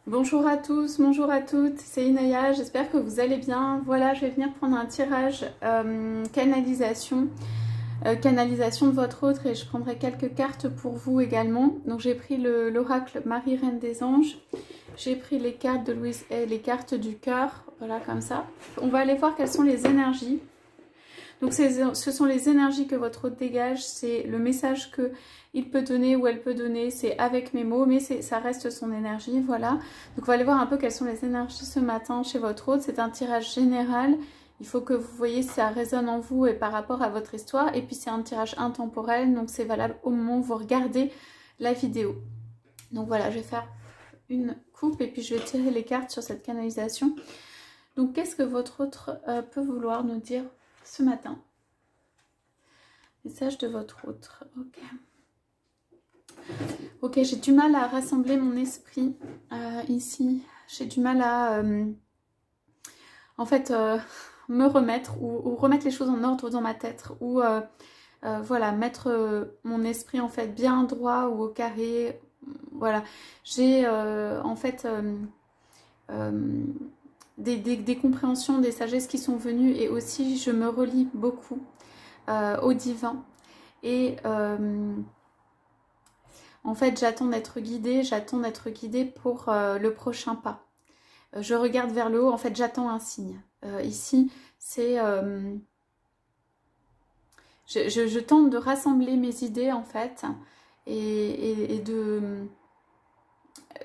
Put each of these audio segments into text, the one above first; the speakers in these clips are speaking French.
Bonjour à tous, bonjour à toutes, c'est Inaya, j'espère que vous allez bien. Voilà, je vais venir prendre un tirage canalisation de votre autre et je prendrai quelques cartes pour vous également. Donc j'ai pris l'oracle Marie Reine des Anges, j'ai pris les cartes de Louise et les cartes du cœur, voilà comme ça. On va aller voir quelles sont les énergies. Donc ce sont les énergies que votre hôte dégage, c'est le message qu'il peut donner ou elle peut donner, c'est avec mes mots, mais ça reste son énergie, voilà. Donc on va aller voir un peu quelles sont les énergies ce matin chez votre hôte, c'est un tirage général, il faut que vous voyez si ça résonne en vous et par rapport à votre histoire, et puis c'est un tirage intemporel, donc c'est valable au moment où vous regardez la vidéo. Donc voilà, je vais faire une coupe et puis je vais tirer les cartes sur cette canalisation. Donc qu'est-ce que votre autre peut vouloir nous dire ce matin? Message de votre autre. Ok. Ok, j'ai du mal à rassembler mon esprit ici. J'ai du mal à en fait me remettre ou remettre les choses en ordre dans ma tête ou voilà, mettre mon esprit en fait bien droit ou au carré. Voilà, j'ai en fait des compréhensions, des sagesses qui sont venues et aussi je me relie beaucoup au divin et en fait j'attends d'être guidée pour le prochain pas. Je regarde vers le haut, en fait j'attends un signe. Ici c'est je tente de rassembler mes idées en fait et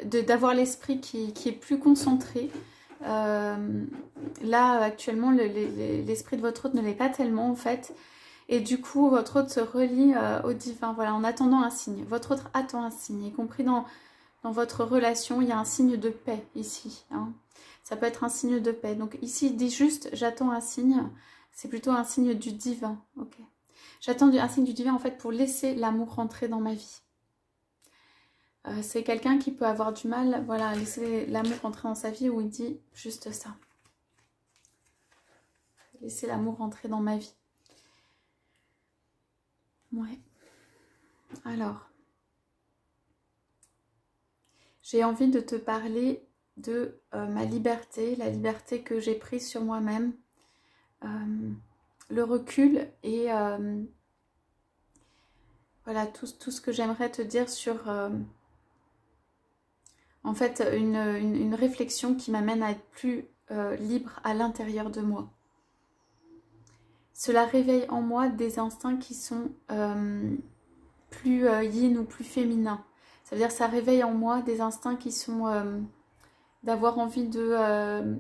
d'avoir l'esprit qui est plus concentré. Là actuellement l'esprit de votre hôte ne l'est pas tellement en fait et du coup votre hôte se relie au divin, voilà, en attendant un signe. Votre hôte attend un signe, y compris dans votre relation, il y a un signe de paix ici, hein. Ça peut être un signe de paix, donc ici il dit juste j'attends un signe, c'est plutôt un signe du divin, ok. J'attends un signe du divin en fait pour laisser l'amour rentrer dans ma vie. C'est quelqu'un qui peut avoir du mal, voilà, à laisser l'amour rentrer dans sa vie, où il dit juste ça. Laisser l'amour rentrer dans ma vie. Ouais. Alors, j'ai envie de te parler de ma liberté, la liberté que j'ai prise sur moi-même, le recul et voilà tout ce que j'aimerais te dire sur en fait une réflexion qui m'amène à être plus libre à l'intérieur de moi. Cela réveille en moi des instincts qui sont plus yin ou plus féminins. Ça veut dire que ça réveille en moi des instincts qui sont d'avoir envie de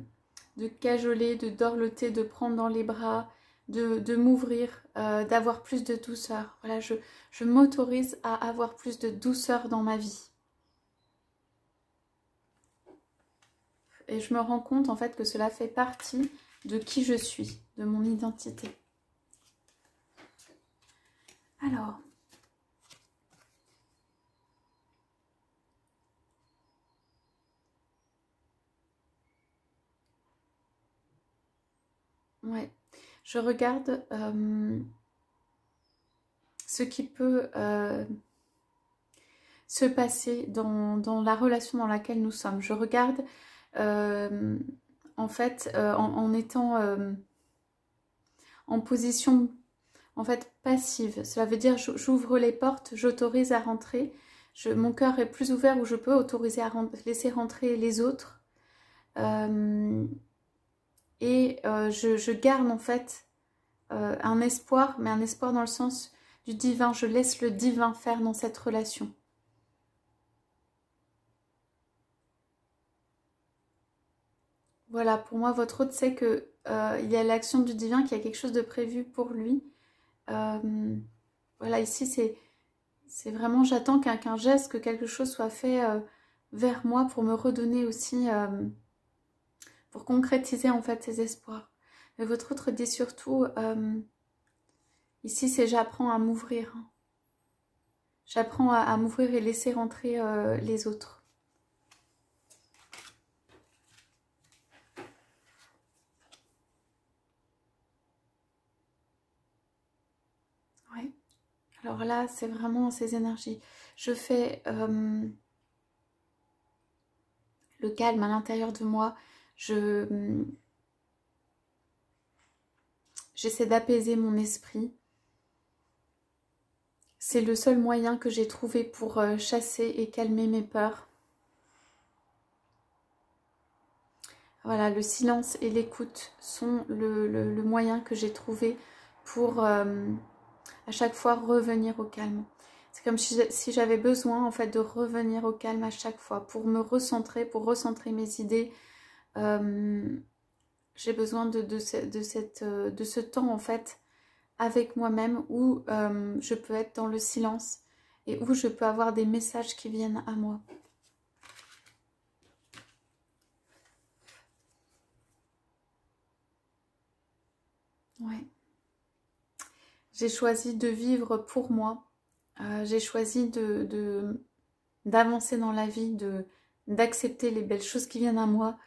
cajoler, de dorloter, de prendre dans les bras, de m'ouvrir, d'avoir plus de douceur. Voilà, je m'autorise à avoir plus de douceur dans ma vie. Et je me rends compte en fait que cela fait partie de qui je suis, de mon identité. Alors, ouais, je regarde ce qui peut se passer dans la relation dans laquelle nous sommes. Je regarde en fait en étant en position en fait passive. Cela veut dire j'ouvre les portes, j'autorise à rentrer. Mon cœur est plus ouvert où je peux autoriser à laisser rentrer les autres. Je garde en fait un espoir, mais un espoir dans le sens du divin. Je laisse le divin faire dans cette relation. Voilà, pour moi, votre hôte sait que il y a l'action du divin, qu'il y a quelque chose de prévu pour lui. Voilà, ici, c'est vraiment, j'attends qu'un geste, que quelque chose soit fait vers moi pour me redonner aussi, pour concrétiser en fait ses espoirs. Mais votre autre dit surtout, ici, c'est j'apprends à m'ouvrir. Hein. J'apprends à m'ouvrir et laisser rentrer les autres. Ouais. Alors là, c'est vraiment ces énergies. Je fais le le calme à l'intérieur de moi. J'essaie d'apaiser mon esprit. C'est le seul moyen que j'ai trouvé pour chasser et calmer mes peurs. Voilà, le silence et l'écoute sont le moyen que j'ai trouvé pour à chaque fois revenir au calme. C'est comme si j'avais besoin en fait de revenir au calme à chaque fois pour me recentrer, pour recentrer mes idées. J'ai besoin de ce temps en fait avec moi-même où je peux être dans le silence et où je peux avoir des messages qui viennent à moi. Ouais. J'ai choisi de vivre pour moi. J'ai choisi d'avancer dans la vie, d'accepter les belles choses qui viennent à moi,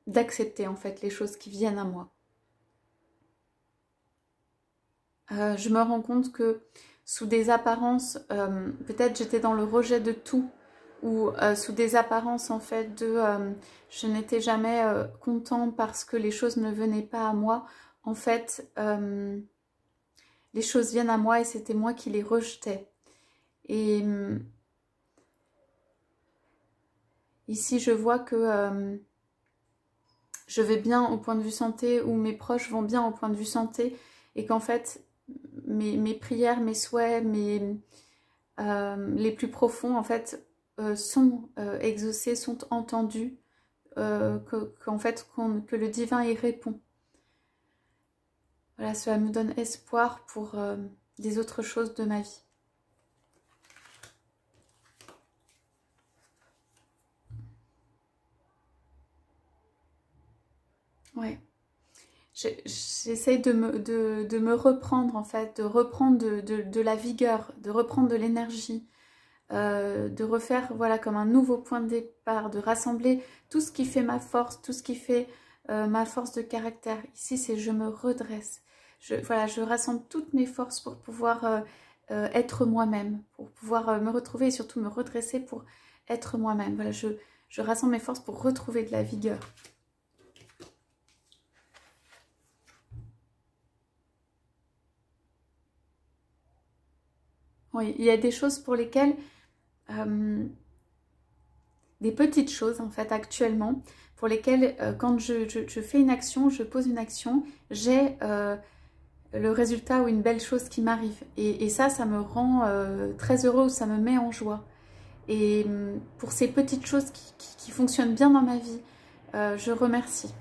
d'accepter en fait les choses qui viennent à moi. Je me rends compte que sous des apparences, peut-être j'étais dans le rejet de tout, ou sous des apparences en fait je n'étais jamais content parce que les choses ne venaient pas à moi. En fait, les choses viennent à moi et c'était moi qui les rejetais. Et ici, je vois que je vais bien au point de vue santé, ou mes proches vont bien au point de vue santé, et qu'en fait, mes prières, mes souhaits, les plus profonds, en fait, sont exaucés, sont entendus, que le divin y répond. Voilà, cela me donne espoir pour des autres choses de ma vie. Ouais. J'essaie de me reprendre en fait, de reprendre de la vigueur, de reprendre de l'énergie, de refaire voilà comme un nouveau point de départ, de rassembler tout ce qui fait ma force, tout ce qui fait ma force de caractère. Ici c'est je me redresse, voilà, je rassemble toutes mes forces pour pouvoir être moi-même, pour pouvoir me retrouver et surtout me redresser pour être moi-même. Voilà, je rassemble mes forces pour retrouver de la vigueur. Oui, il y a des choses pour lesquelles, des petites choses en fait actuellement, pour lesquelles quand je fais une action, je pose une action, j'ai le résultat ou une belle chose qui m'arrive. Et ça me rend très heureuse, ça me met en joie. Et pour ces petites choses qui fonctionnent bien dans ma vie, je remercie.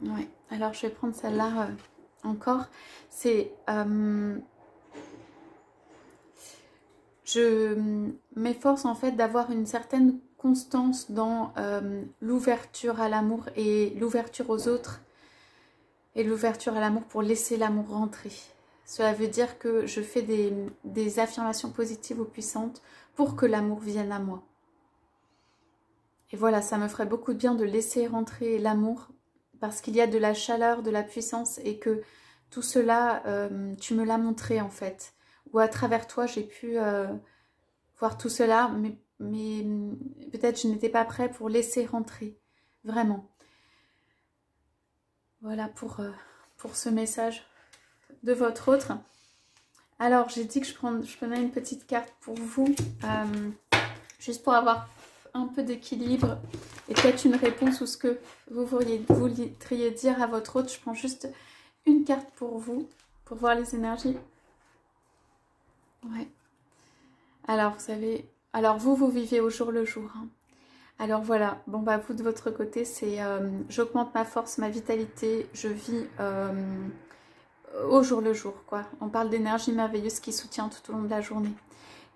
Ouais, alors je vais prendre celle-là encore. C'est je m'efforce en fait d'avoir une certaine constance dans l'ouverture à l'amour et l'ouverture aux autres et l'ouverture à l'amour pour laisser l'amour rentrer. Cela veut dire que je fais des affirmations positives ou puissantes pour que l'amour vienne à moi. Et voilà, ça me ferait beaucoup de bien de laisser rentrer l'amour parce qu'il y a de la chaleur, de la puissance et que tout cela, tu me l'as montré en fait. Ou à travers toi, j'ai pu voir tout cela, mais peut-être je n'étais pas prête pour laisser rentrer, vraiment. Voilà pour ce message de votre autre. Alors, j'ai dit que je prenais une petite carte pour vous, juste pour avoir un peu d'équilibre et peut-être une réponse ou ce que vous voudriez dire à votre autre. Je prends juste une carte pour vous, pour voir les énergies. Ouais. Alors, vous savez, alors vous vivez au jour le jour. Hein. Alors voilà, bon bah vous de votre côté, c'est j'augmente ma force, ma vitalité, je vis au jour le jour, quoi. On parle d'énergie merveilleuse qui soutient tout au long de la journée.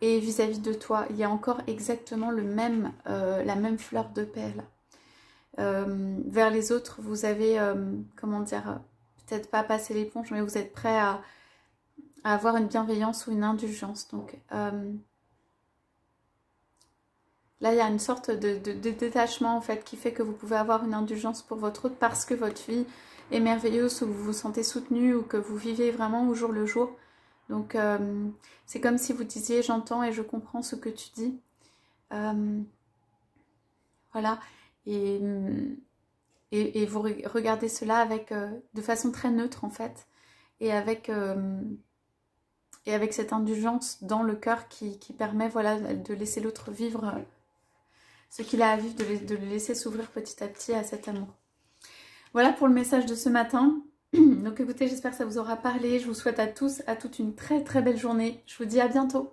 Et vis-à-vis de toi, il y a encore exactement la même fleur de pelle. Vers les autres, vous avez, comment dire, peut-être pas passer l'éponge, mais vous êtes prêt à avoir une bienveillance ou une indulgence. Donc là, il y a une sorte de détachement en fait qui fait que vous pouvez avoir une indulgence pour votre autre parce que votre vie est merveilleuse, où vous vous sentez soutenu ou que vous vivez vraiment au jour le jour. Donc c'est comme si vous disiez j'entends et je comprends ce que tu dis. Voilà, et vous regardez cela avec, de façon très neutre en fait, et avec cette indulgence dans le cœur qui permet voilà, de laisser l'autre vivre ce qu'il a à vivre, de le laisser s'ouvrir petit à petit à cet amour. Voilà pour le message de ce matin. Donc écoutez, j'espère que ça vous aura parlé. Je vous souhaite à tous, à toutes une très très belle journée. Je vous dis à bientôt.